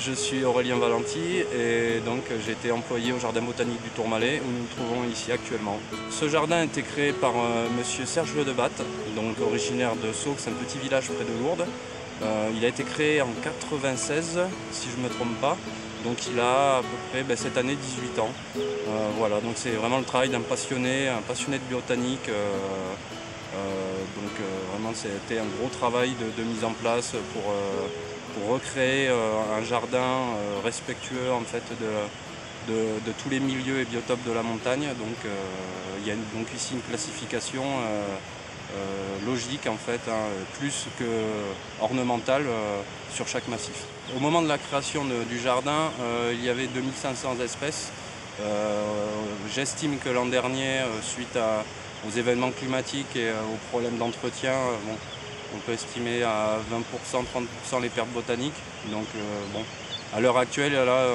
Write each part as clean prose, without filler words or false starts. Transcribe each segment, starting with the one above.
Je suis Aurélien Valenti et donc j'ai été employé au jardin botanique du Tourmalet où nous nous trouvons ici actuellement. Ce jardin a été créé par monsieur Serge Ledebatte, donc originaire de Sceaux, c'est un petit village près de Lourdes. Il a été créé en 96 si je ne me trompe pas, donc il a à peu près cette année 18 ans. Voilà, donc c'est vraiment le travail d'un passionné, de botanique. Vraiment c'était un gros travail de mise en place pour recréer un jardin respectueux en fait de tous les milieux et biotopes de la montagne. Donc il y a donc ici une classification logique en fait, plus que ornementale sur chaque massif. Au moment de la création du jardin, il y avait 2500 espèces. J'estime que l'an dernier, suite aux événements climatiques et aux problèmes d'entretien, on peut estimer à 20%, 30% les pertes botaniques. Donc à l'heure actuelle, là,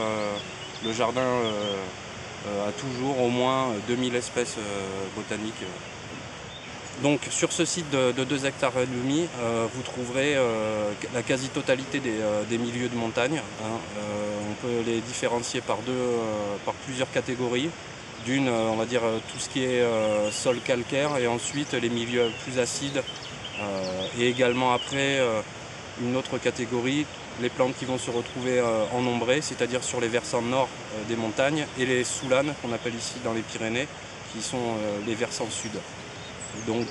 le jardin a toujours au moins 2000 espèces botaniques. Donc sur ce site de 2,5 hectares, vous trouverez la quasi-totalité des milieux de montagne. On peut les différencier par plusieurs catégories. D'une, on va dire tout ce qui est sol calcaire, et ensuite les milieux plus acides. Et également après, une autre catégorie, les plantes qui vont se retrouver en ombrée, c'est-à-dire sur les versants nord des montagnes, et les soulanes, qu'on appelle ici dans les Pyrénées, qui sont les versants sud. Donc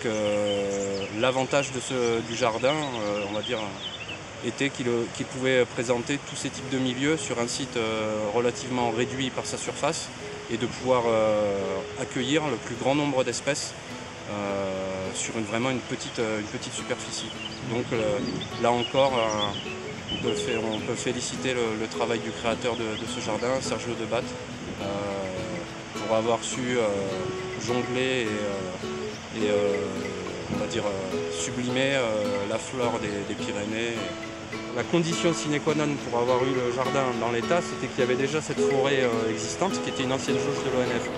l'avantage du jardin, on va dire, était qu'il pouvait présenter tous ces types de milieux sur un site relativement réduit par sa surface, et de pouvoir accueillir le plus grand nombre d'espèces sur vraiment une petite superficie. Donc là encore, on peut féliciter le travail du créateur de ce jardin, Serge Ledebatte, pour avoir su jongler et on va dire sublimer la flore des Pyrénées. La condition sine qua non pour avoir eu le jardin dans l'état, c'était qu'il y avait déjà cette forêt existante qui était une ancienne jauge de l'ONF.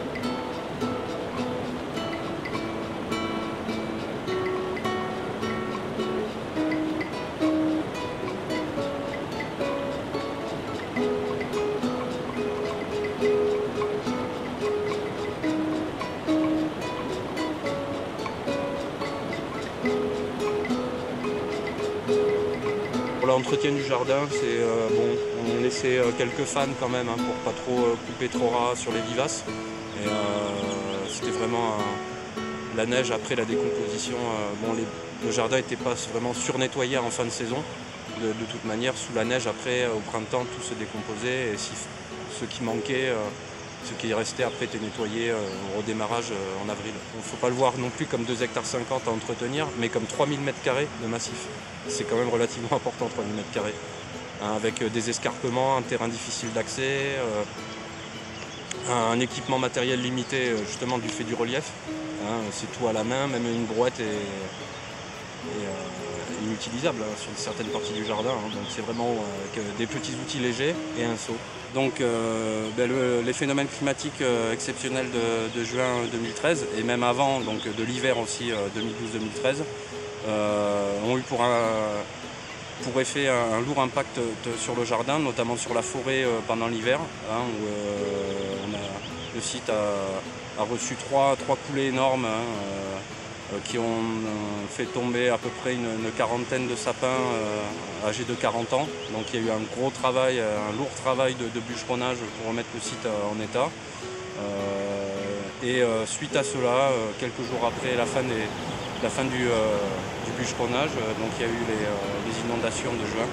Pour l'entretien du jardin, c'est on laissait quelques fans quand même pour pas trop couper trop ras sur les vivaces. Et c'était vraiment la neige après la décomposition. Le jardin n'était pas vraiment surnettoyé en fin de saison. De toute manière, sous la neige après, au printemps, tout se décomposait. Et ce qui manquait, ce qui restait après était nettoyé au redémarrage en avril. Il ne faut pas le voir non plus comme 2,50 hectares à entretenir, mais comme 3000 m² de massif. C'est quand même relativement important, 3000 m². Avec des escarpements, un terrain difficile d'accès, un équipement matériel limité justement du fait du relief. C'est tout à la main, même une brouette est inutilisable sur certaines parties du jardin. Donc c'est vraiment des petits outils légers et un seau. Donc les phénomènes climatiques exceptionnels de juin 2013 et même avant, donc de l'hiver aussi 2012-2013, ont eu pour effet un lourd impact sur le jardin, notamment sur la forêt pendant l'hiver, où le site a reçu trois coulées énormes qui ont fait tomber à peu près une quarantaine de sapins âgés de 40 ans. Donc il y a eu un gros travail, un lourd travail de bûcheronnage pour remettre le site en état. Suite à cela, quelques jours après la fin du bûcheronnage, donc il y a eu les inondations de juin,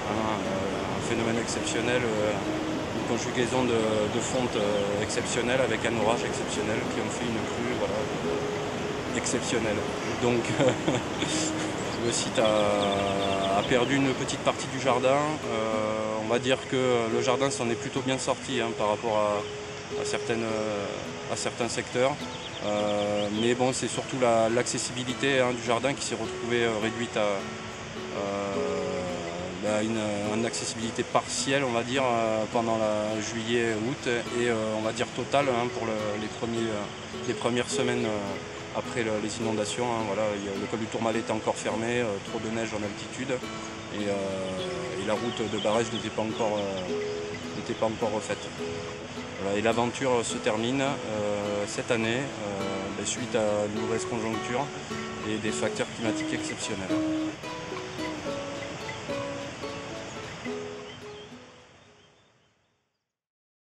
un phénomène exceptionnel, une conjugaison de fontes exceptionnelles avec un orage exceptionnel qui ont fait une crue exceptionnelle. Donc le site a perdu une petite partie du jardin. On va dire que le jardin s'en est plutôt bien sorti par rapport à certains secteurs. Mais bon, c'est surtout l'accessibilité du jardin qui s'est retrouvée réduite à une accessibilité partielle, on va dire, pendant juillet-août, et on va dire totale pour les premières semaines après les inondations. Le col du Tourmalet était encore fermé, trop de neige en altitude, et et la route de barrage n'était pas encore refaite. Voilà, et l'aventure se termine cette année suite à une mauvaise conjoncture et des facteurs climatiques exceptionnels.